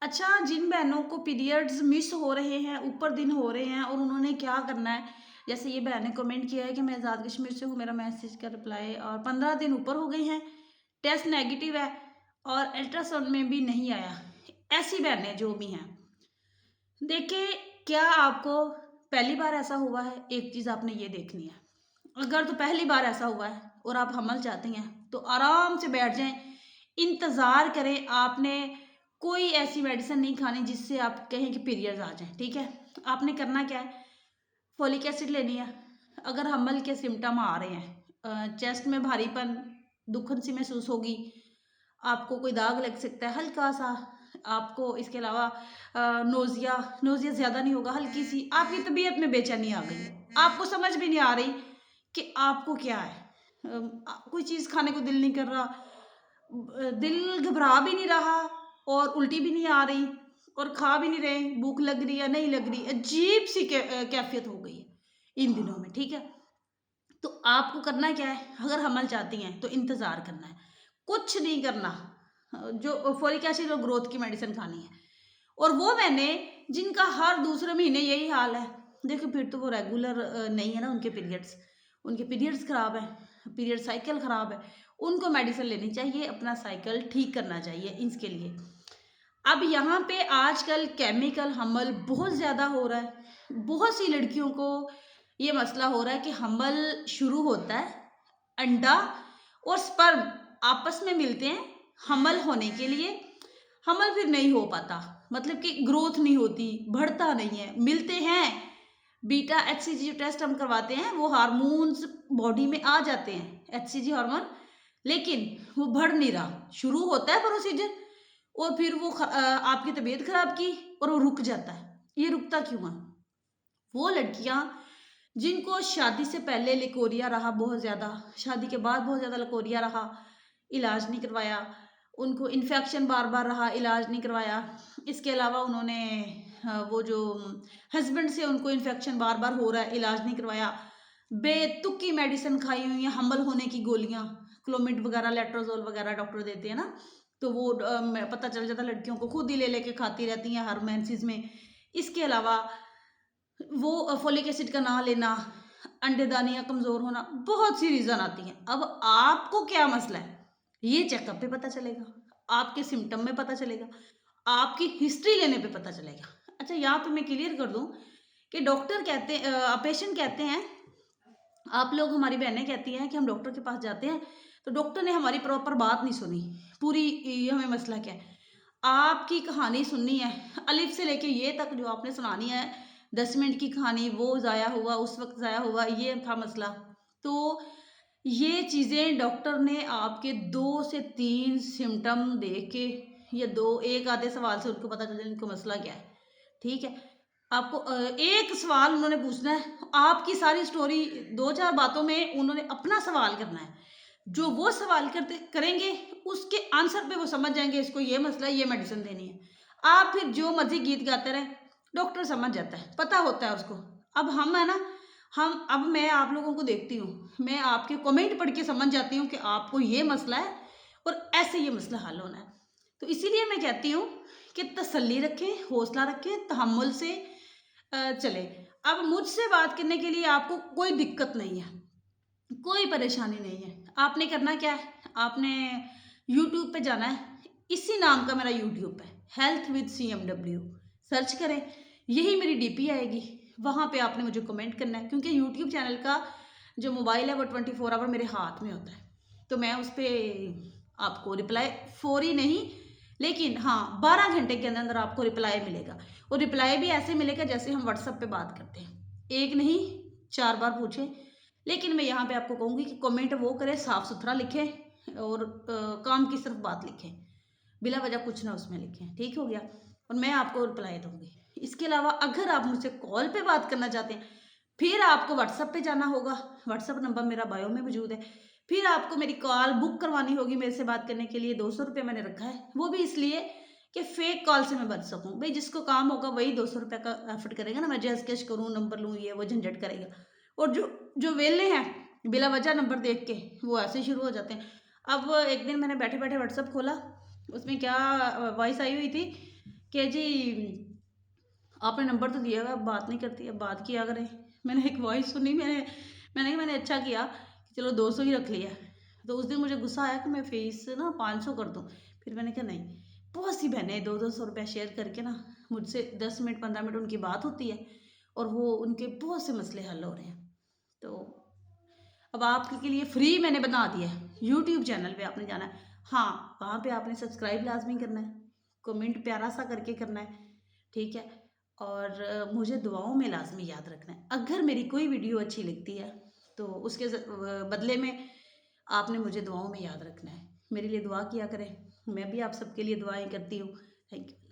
अच्छा, जिन बहनों को पीरियड्स मिस हो रहे हैं, ऊपर दिन हो रहे हैं और उन्होंने क्या करना है, जैसे ये बहन ने कमेंट किया है कि मैं आज़ाद कश्मीर से हूँ, मेरा मैसेज का रिप्लाई और 15 दिन ऊपर हो गए हैं, टेस्ट नेगेटिव है और अल्ट्रासाउंड में भी नहीं आया। ऐसी बहनें जो भी हैं, देखिए, क्या आपको पहली बार ऐसा हुआ है? एक चीज़ आपने ये देखनी है। अगर तो पहली बार ऐसा हुआ है और आप हमल चाहती हैं, तो आराम से बैठ जाएँ, इंतज़ार करें। आपने कोई ऐसी मेडिसिन नहीं खानी जिससे आप कहें कि पीरियड्स आ जाएँ, ठीक है? आपने करना क्या है, फोलिक एसिड लेनी है। अगर हमल के सिम्पटम आ रहे हैं, चेस्ट में भारीपन, दुखन सी महसूस होगी, आपको कोई दाग लग सकता है हल्का-सा, आपको इसके अलावा नोज़िया नोज़िया ज़्यादा नहीं होगा, हल्की-सी, आपकी तबीयत में बेचैनी आ गई है, आपको समझ भी नहीं आ रही कि आपको क्या है। कोई चीज़ खाने को दिल नहीं कर रहा, दिल घबरा भी नहीं रहा और उल्टी भी नहीं आ रही और खा भी नहीं रहे, भूख लग रही है, नहीं लग रही, अजीब-सी कैफ़ियत हो गई है इन दिनों में, ठीक है? तो आपको करना क्या है, अगर हमल चाहती हैं तो इंतज़ार करना है, कुछ नहीं करना। जो फोलिक एसिड और ग्रोथ की मेडिसिन खानी है। और वो मैंने जिनका हर दूसरे महीने यही हाल है, देखो फिर तो वो रेगुलर नहीं है ना उनके पीरियड्स खराब है, पीरियड साइकिल खराब है, उनको मेडिसिन लेनी चाहिए, अपना साइकिल ठीक करना चाहिए इसके लिए। अब यहाँ पे आजकल केमिकल हमल बहुत ज़्यादा हो रहा है, बहुत सी लड़कियों को ये मसला हो रहा है कि हमल शुरू होता है, अंडा और स्पर्म आपस में मिलते हैं हमल होने के लिए, हमल फिर नहीं हो पाता, मतलब कि ग्रोथ नहीं होती, बढ़ता नहीं है, मिलते हैं, बीटा एचसीजी टेस्ट हम करवाते हैं, वो हार्मोन्स बॉडी में आ जाते हैं, एचसीजी हार्मोन, लेकिन वो बढ़ नहीं रहा, शुरू होता है प्रोसीजर और फिर वो आपकी तबीयत खराब की और वो रुक जाता है। ये रुकता क्यों है? वो लड़कियां जिनको शादी से पहले लिकोरिया रहा बहुत ज़्यादा, शादी के बाद बहुत ज़्यादा लिकोरिया रहा, इलाज नहीं करवाया, उनको इन्फेक्शन बार बार रहा, इलाज नहीं करवाया, इसके अलावा उन्होंने वो जो हस्बैंड से उनको इन्फेक्शन बार बार हो रहा है, इलाज नहीं करवाया, बेतुक की मेडिसिन खाई हुई है, हमल होने की गोलियां, क्लोमिड वगैरह, लेट्रोजोल वगैरह डॉक्टर देते हैं ना, तो वो पता चल जाता लड़कियों को, खुद ही ले लेके खाती रहती हैं हर मेंसेस में। इसके अलावा वो फोलिक एसिड का ना लेना, अंडेदानियाँ कमज़ोर होना, बहुत सी रीज़न आती हैं। अब आपको क्या मसला है, ये चेकअप पे पता चलेगा, आपके सिम्पटम में पता चलेगा, आपकी हिस्ट्री लेने पे पता चलेगा। अच्छा, यहाँ पे मैं क्लियर कर दूँ कि डॉक्टर कहते पेशेंट कहते हैं, आप लोग, हमारी बहनें कहती हैं कि हम डॉक्टर के पास जाते हैं, तो डॉक्टर ने हमारी प्रॉपर बात नहीं सुनी, पूरी हमें मसला क्या है, आपकी कहानी सुननी है, अलिफ से लेके ये तक जो आपने सुनानी है, 10 मिनट की कहानी, वो ज़ाया हुआ, उस वक्त ज़ाया हुआ, ये था मसला। तो ये चीज़ें डॉक्टर ने आपके 2 से 3 सिम्टम देख के, या दो एक आधे सवाल से उनको पता चल जाए इनको मसला क्या है, ठीक है? आपको एक सवाल उन्होंने पूछना है, आपकी सारी स्टोरी 2-4 बातों में उन्होंने अपना सवाल करना है। जो वो सवाल करते करेंगे, उसके आंसर पे वो समझ जाएँगे इसको ये मसला है, ये मेडिसिन देनी है। आप फिर जो मर्ज़ी गीत गाते रहें, डॉक्टर समझ जाता है, पता होता है उसको। अब हम है ना, अब मैं आप लोगों को देखती हूँ, मैं आपके कमेंट पढ़ के समझ जाती हूँ कि आपको ये मसला है और ऐसे ये मसला हल होना है। तो इसीलिए मैं कहती हूँ कि तसल्ली रखें, हौसला रखें, तहम्मुल से चलें। अब मुझसे बात करने के लिए आपको कोई दिक्कत नहीं है, कोई परेशानी नहीं है। आपने करना क्या है, आपने यूट्यूब पे जाना है, इसी नाम का मेरा यूट्यूब है, हेल्थ विद CMW, सर्च करें, यही मेरी डीपी आएगी, वहाँ पे आपने मुझे कमेंट करना है, क्योंकि यूट्यूब चैनल का जो मोबाइल है वो 24 आवर मेरे हाथ में होता है, तो मैं उस पर आपको रिप्लाई फौरी नहीं, लेकिन हाँ 12 घंटे के अंदर अंदर आपको रिप्लाई मिलेगा, और रिप्लाई भी ऐसे मिलेगा जैसे हम व्हाट्सएप पे बात करते हैं, एक नहीं 4 बार पूछें। लेकिन मैं यहाँ पे आपको कहूँगी कि कमेंट वो करें, साफ सुथरा लिखें और काम की सिर्फ बात लिखें, बिला वजह कुछ ना उसमें लिखें, ठीक हो गया, और मैं आपको रिप्लाई दूंगी। इसके अलावा अगर आप मुझसे कॉल पे बात करना चाहते हैं, फिर आपको व्हाट्सएप पे जाना होगा, व्हाट्सएप नंबर मेरा बायो में मौजूद है, फिर आपको मेरी कॉल बुक करवानी होगी, मेरे से बात करने के लिए 200 रुपये मैंने रखा है, वो भी इसलिए कि फेक कॉल से मैं बच सकूँ। भाई जिसको काम होगा वही 200 रुपये का एफर्ट करेगा ना, मैं जैस कैश करूँ, नंबर लूँ, ये वो झंझट करेगा, और जो जो वेले हैं बिला वजह नंबर देख के वो ऐसे शुरू हो जाते हैं। अब एक दिन मैंने बैठे बैठे व्हाट्सएप खोला, उसमें क्या वॉइस आई हुई थी कि जी आपने नंबर तो दिया हुआ है, अब बात नहीं करती, अब बात किया करें। मैंने एक वॉइस सुनी, मैंने कहा मैंने अच्छा किया कि चलो 200 ही रख लिया। तो उस दिन मुझे गुस्सा आया कि मैं फ़ीस ना 500 कर दूँ। फिर मैंने कहा नहीं, बहुत सी बहनें 2-200 रुपया शेयर करके ना मुझसे 10 मिनट 15 मिनट उनकी बात होती है और वो उनके बहुत से मसले हल हो रहे हैं। तो अब आपके लिए फ्री मैंने बना दिया है, यूट्यूब चैनल पे आपने जाना है। हाँ, वहाँ पे आपने सब्सक्राइब लाज़मी करना है, कमेंट प्यारा सा करके करना है, ठीक है? और मुझे दुआओं में लाज़मी याद रखना है। अगर मेरी कोई वीडियो अच्छी लगती है, तो उसके बदले में आपने मुझे दुआओं में याद रखना है। मेरे लिए दुआ किया करें, मैं भी आप सबके लिए दुआएँ करती हूँ। Thank you.